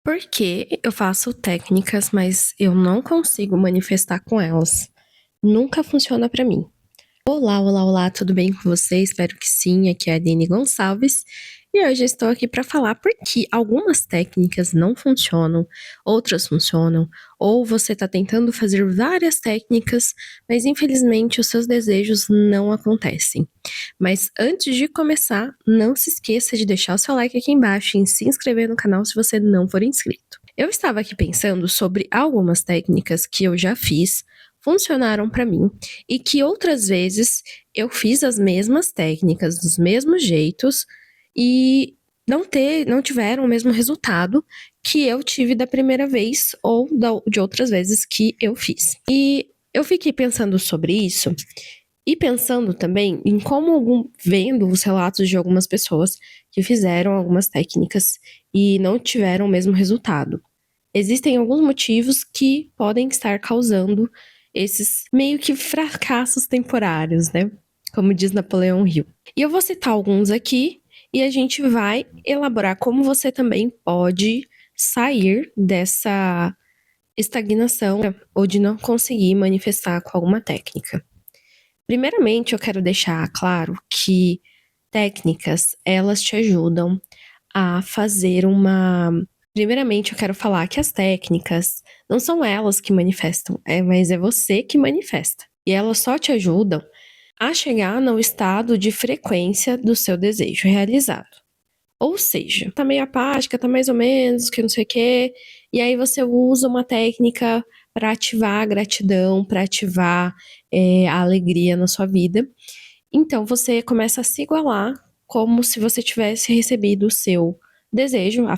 Porque eu faço técnicas, mas eu não consigo manifestar com elas. Nunca funciona pra mim. Olá, olá, olá, tudo bem com você? Espero que sim. Aqui é a Aline Gonçalves e hoje eu estou aqui para falar por que algumas técnicas não funcionam, outras funcionam, ou você está tentando fazer várias técnicas, mas infelizmente os seus desejos não acontecem. Mas antes de começar, não se esqueça de deixar o seu like aqui embaixo e se inscrever no canal se você não for inscrito. Eu estava aqui pensando sobre algumas técnicas que eu já fiz, funcionaram para mim e que outras vezes eu fiz as mesmas técnicas dos mesmos jeitos e não tiveram o mesmo resultado que eu tive da primeira vez ou de outras vezes que eu fiz. E eu fiquei pensando sobre isso e pensando também em como vendo os relatos de algumas pessoas que fizeram algumas técnicas e não tiveram o mesmo resultado. Existem alguns motivos que podem estar causando esses meio que fracassos temporários, né? Como diz Napoleão Hill. E eu vou citar alguns aqui e a gente vai elaborar como você também pode sair dessa estagnação ou de não conseguir manifestar com alguma técnica. Primeiramente, eu quero deixar claro que técnicas, elas te ajudam a fazer uma. Primeiramente, eu quero falar que as técnicas não são elas que manifestam, mas é você que manifesta. E elas só te ajudam a chegar no estado de frequência do seu desejo realizado. Ou seja, tá meio apática, tá mais ou menos, que não sei o quê, e aí você usa uma técnica para ativar a gratidão, para ativar a alegria na sua vida. Então você começa a se igualar como se você tivesse recebido o seu desejo, a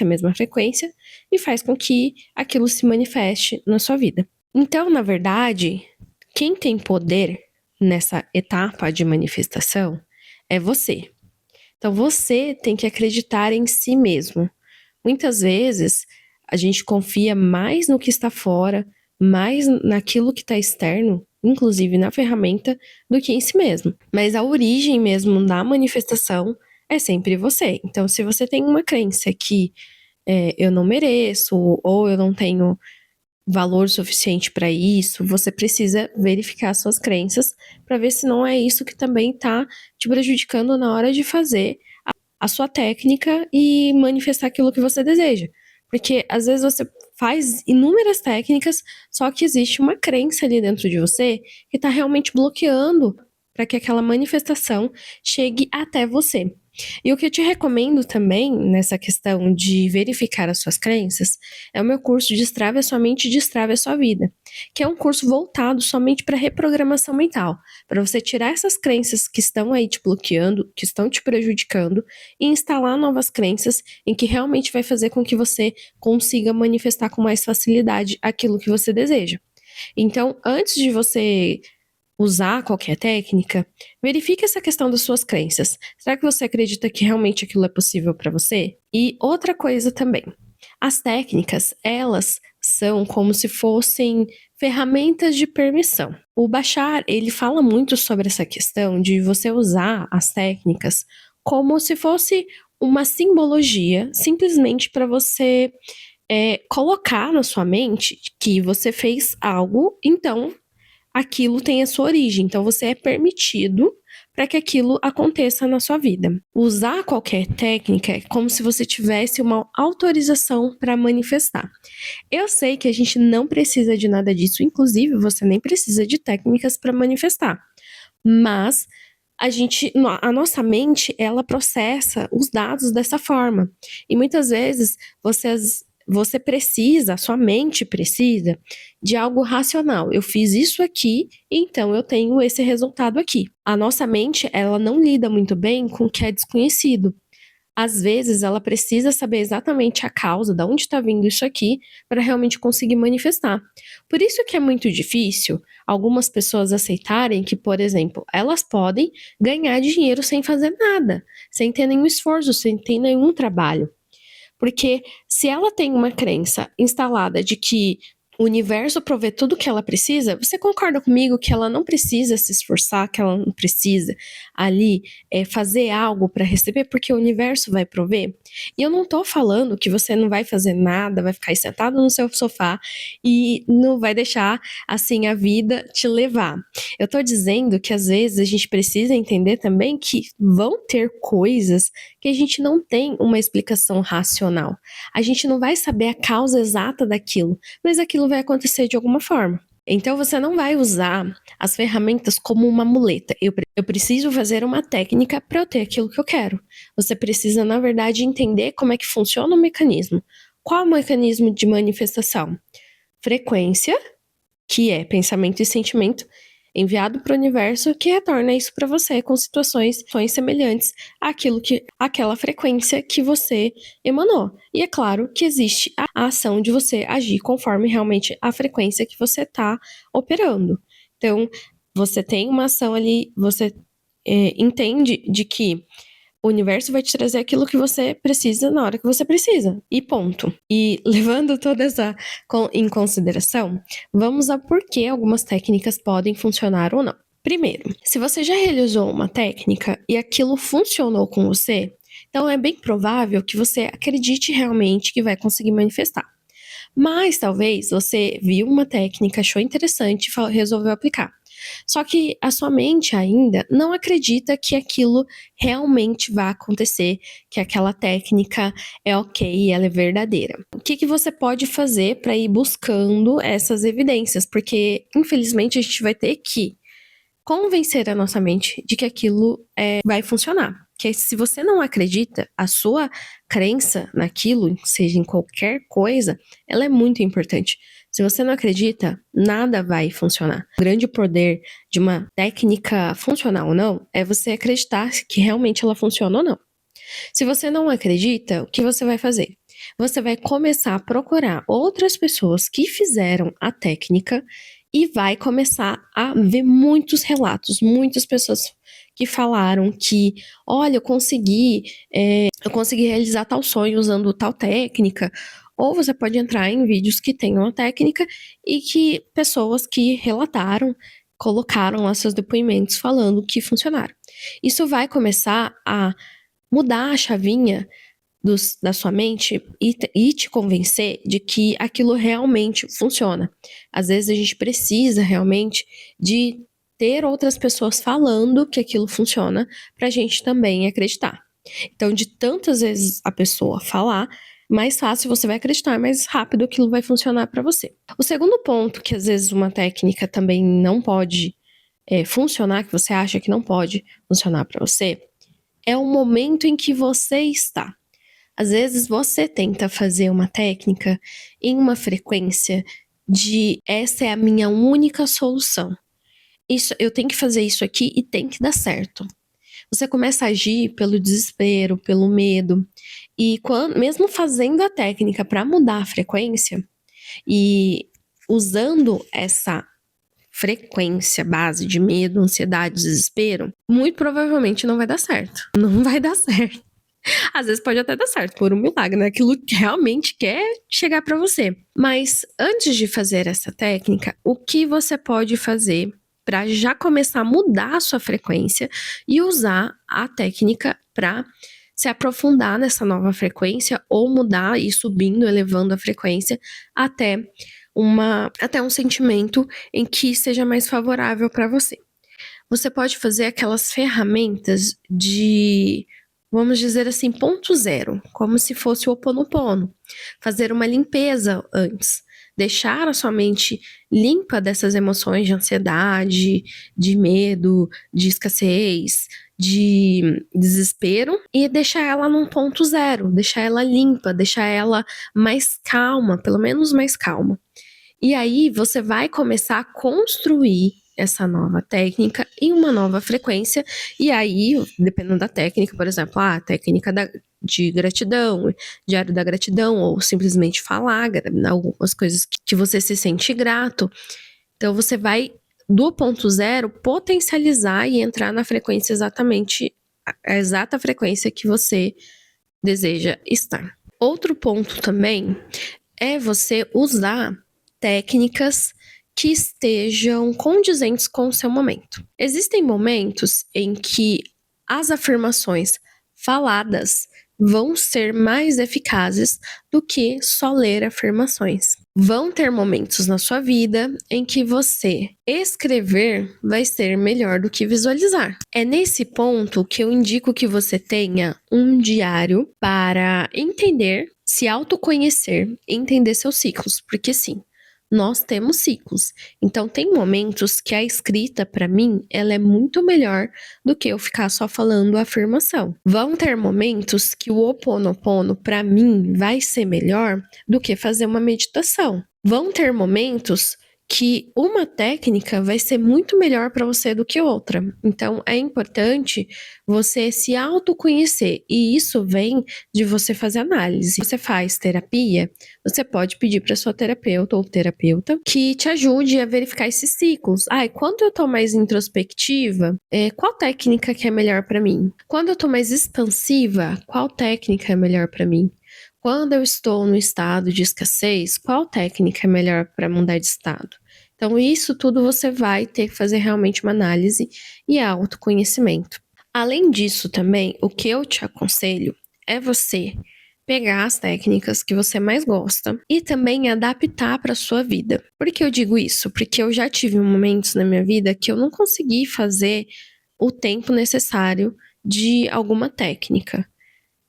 mesma frequência, e faz com que aquilo se manifeste na sua vida. Então, na verdade, quem tem poder nessa etapa de manifestação é você. Então, você tem que acreditar em si mesmo. Muitas vezes, a gente confia mais no que está fora, mais naquilo que está externo, inclusive na ferramenta, do que em si mesmo. Mas a origem mesmo da manifestação é sempre você. Então, se você tem uma crença que eu não mereço, ou eu não tenho valor suficiente para isso, você precisa verificar suas crenças para ver se não é isso que também está te prejudicando na hora de fazer a sua técnica e manifestar aquilo que você deseja. Porque às vezes você faz inúmeras técnicas, só que existe uma crença ali dentro de você que está realmente bloqueando para que aquela manifestação chegue até você. E o que eu te recomendo também nessa questão de verificar as suas crenças é o meu curso Destrave a Sua Mente e Destrave a Sua Vida, que é um curso voltado somente para reprogramação mental, para você tirar essas crenças que estão aí te bloqueando, que estão te prejudicando e instalar novas crenças em que realmente vai fazer com que você consiga manifestar com mais facilidade aquilo que você deseja. Então, antes de você usar qualquer técnica, verifique essa questão das suas crenças. Será que você acredita que realmente aquilo é possível para você? E outra coisa também, as técnicas, elas são como se fossem ferramentas de permissão. O Bashar, ele fala muito sobre essa questão de você usar as técnicas como se fosse uma simbologia, simplesmente para você colocar na sua mente que você fez algo, então aquilo tem a sua origem. Então você é permitido para que aquilo aconteça na sua vida. Usar qualquer técnica é como se você tivesse uma autorização para manifestar. Eu sei que a gente não precisa de nada disso, inclusive você nem precisa de técnicas para manifestar. Mas a nossa mente, ela processa os dados dessa forma. E muitas vezes você precisa, a sua mente precisa de algo racional. Eu fiz isso aqui, então eu tenho esse resultado aqui. A nossa mente, ela não lida muito bem com o que é desconhecido. Às vezes, ela precisa saber exatamente a causa, de onde está vindo isso aqui, para realmente conseguir manifestar. Por isso que é muito difícil algumas pessoas aceitarem que, por exemplo, elas podem ganhar dinheiro sem fazer nada, sem ter nenhum esforço, sem ter nenhum trabalho. Porque se ela tem uma crença instalada de que o universo prover tudo que ela precisa, você concorda comigo que ela não precisa se esforçar, que ela não precisa ali fazer algo para receber, porque o universo vai prover? E eu não tô falando que você não vai fazer nada, vai ficar aí sentado no seu sofá e não vai deixar assim a vida te levar. Eu tô dizendo que às vezes a gente precisa entender também que vão ter coisas que a gente não tem uma explicação racional. A gente não vai saber a causa exata daquilo, mas aquilo vai acontecer de alguma forma. Então você não vai usar as ferramentas como uma muleta. Eu preciso fazer uma técnica para eu ter aquilo que eu quero. Você precisa, na verdade, entender como é que funciona o mecanismo. Qual é o mecanismo de manifestação? Frequência, que é pensamento e sentimento, enviado para o universo, que retorna isso para você com situações semelhantes àquela frequência que você emanou. E é claro que existe a ação de você agir conforme realmente a frequência que você está operando. Então, você tem uma ação ali, você entende de que o universo vai te trazer aquilo que você precisa na hora que você precisa. E ponto. E levando toda essa em consideração, vamos a por que algumas técnicas podem funcionar ou não. Primeiro, se você já realizou uma técnica e aquilo funcionou com você, então é bem provável que você acredite realmente que vai conseguir manifestar. Mas talvez você viu uma técnica, achou interessante e resolveu aplicar. Só que a sua mente ainda não acredita que aquilo realmente vai acontecer, que aquela técnica é ok, ela é verdadeira. O que você pode fazer para ir buscando essas evidências? Porque, infelizmente, a gente vai ter que convencer a nossa mente de que aquilo vai funcionar. Que se você não acredita, a sua crença naquilo, seja em qualquer coisa, ela é muito importante. Se você não acredita, nada vai funcionar. O grande poder de uma técnica funcional ou não é você acreditar que realmente ela funciona ou não. Se você não acredita, o que você vai fazer? Você vai começar a procurar outras pessoas que fizeram a técnica e vai começar a ver muitos relatos, muitas pessoas que falaram que, olha, eu consegui realizar tal sonho usando tal técnica. Ou você pode entrar em vídeos que tenham a técnica e que pessoas que relataram, colocaram lá seus depoimentos falando que funcionaram. Isso vai começar a mudar a chavinha da sua mente e te convencer de que aquilo realmente funciona. Às vezes a gente precisa realmente de ter outras pessoas falando que aquilo funciona pra gente também acreditar. Então, de tantas vezes a pessoa falar, mais fácil você vai acreditar, mais rápido aquilo vai funcionar para você. O segundo ponto que às vezes uma técnica também não pode funcionar, que você acha que não pode funcionar para você, é o momento em que você está. Às vezes você tenta fazer uma técnica em uma frequência de essa é a minha única solução. Eu tenho que fazer isso aqui e tem que dar certo. Você começa a agir pelo desespero, pelo medo. E mesmo fazendo a técnica para mudar a frequência e usando essa frequência base de medo, ansiedade, desespero, muito provavelmente não vai dar certo. Não vai dar certo. Às vezes pode até dar certo, por um milagre, né? Aquilo que realmente quer chegar para você. Mas antes de fazer essa técnica, o que você pode fazer para já começar a mudar a sua frequência e usar a técnica para se aprofundar nessa nova frequência ou mudar e subindo, elevando a frequência até um sentimento em que seja mais favorável para você. Você pode fazer aquelas ferramentas de, vamos dizer assim, ponto zero, como se fosse o Ho Oponopono. Fazer uma limpeza antes. Deixar a sua mente limpa dessas emoções de ansiedade, de medo, de escassez, de desespero e deixar ela num ponto zero, deixar ela limpa, deixar ela mais calma, pelo menos mais calma. E aí você vai começar a construir essa nova técnica em uma nova frequência, e aí, dependendo da técnica, por exemplo, a técnica de gratidão, diário da gratidão, ou simplesmente falar algumas coisas que você se sente grato. Então você vai, do ponto zero, potencializar e entrar na frequência exatamente, a exata frequência que você deseja estar. Outro ponto também é você usar técnicas que estejam condizentes com o seu momento. Existem momentos em que as afirmações faladas vão ser mais eficazes do que só ler afirmações. Vão ter momentos na sua vida em que você escrever vai ser melhor do que visualizar. É nesse ponto que eu indico que você tenha um diário para entender, se autoconhecer, entender seus ciclos, porque sim, nós temos ciclos. Então, tem momentos que a escrita, para mim, ela é muito melhor do que eu ficar só falando a afirmação. Vão ter momentos que o Ho'oponopono, para mim, vai ser melhor do que fazer uma meditação. Vão ter momentos que uma técnica vai ser muito melhor para você do que outra. Então, é importante você se autoconhecer. E isso vem de você fazer análise. Você faz terapia, você pode pedir para sua terapeuta ou terapeuta que te ajude a verificar esses ciclos. Quando eu tô mais introspectiva, qual técnica que é melhor para mim? Quando eu tô mais expansiva, qual técnica é melhor para mim? Quando eu estou no estado de escassez, qual técnica é melhor para mudar de estado? Então, isso tudo você vai ter que fazer realmente uma análise e autoconhecimento. Além disso, também, o que eu te aconselho é você pegar as técnicas que você mais gosta e também adaptar para a sua vida. Por que eu digo isso? Porque eu já tive momentos na minha vida que eu não consegui fazer o tempo necessário de alguma técnica.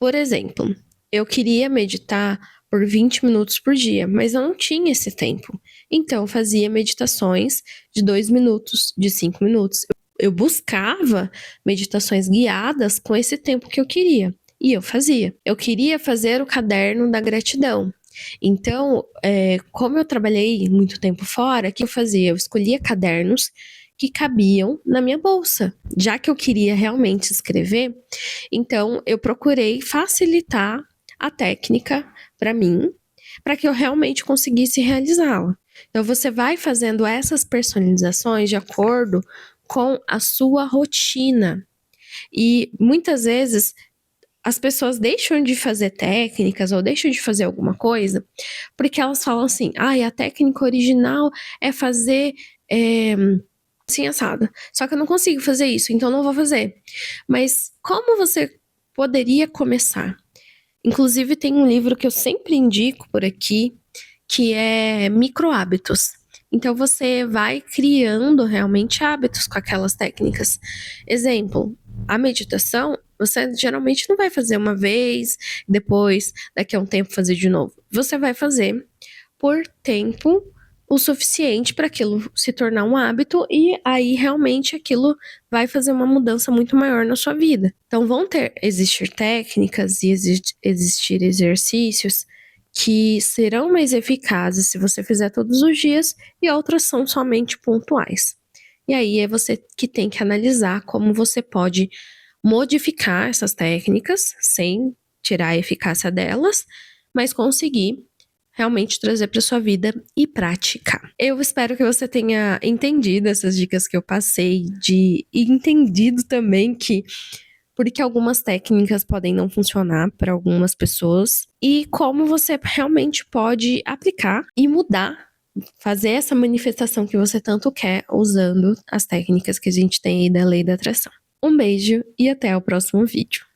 Por exemplo, eu queria meditar por 20 minutos por dia, mas eu não tinha esse tempo. Então, eu fazia meditações de 2 minutos, de 5 minutos. Eu buscava meditações guiadas com esse tempo que eu queria. E eu fazia. Eu queria fazer o caderno da gratidão. Então, como eu trabalhei muito tempo fora, o que eu fazia? Eu escolhia cadernos que cabiam na minha bolsa. Já que eu queria realmente escrever, então eu procurei facilitar a técnica para mim, para que eu realmente conseguisse realizá-la. Então você vai fazendo essas personalizações de acordo com a sua rotina. E muitas vezes as pessoas deixam de fazer técnicas ou deixam de fazer alguma coisa porque elas falam assim: a técnica original é fazer assim assada. Só que eu não consigo fazer isso, então não vou fazer. Mas como você poderia começar? Inclusive, tem um livro que eu sempre indico por aqui, que é Micro Hábitos. Então, você vai criando realmente hábitos com aquelas técnicas. Exemplo, a meditação, você geralmente não vai fazer uma vez, depois, daqui a um tempo, fazer de novo. Você vai fazer por tempo o suficiente para aquilo se tornar um hábito e aí realmente aquilo vai fazer uma mudança muito maior na sua vida. Então vão existir técnicas e existir exercícios que serão mais eficazes se você fizer todos os dias e outras são somente pontuais. E aí é você que tem que analisar como você pode modificar essas técnicas sem tirar a eficácia delas, mas conseguir realmente trazer para sua vida e praticar. Eu espero que você tenha entendido essas dicas que eu passei e entendido também que porque algumas técnicas podem não funcionar para algumas pessoas e como você realmente pode aplicar e mudar, fazer essa manifestação que você tanto quer usando as técnicas que a gente tem aí da lei da atração. Um beijo e até o próximo vídeo.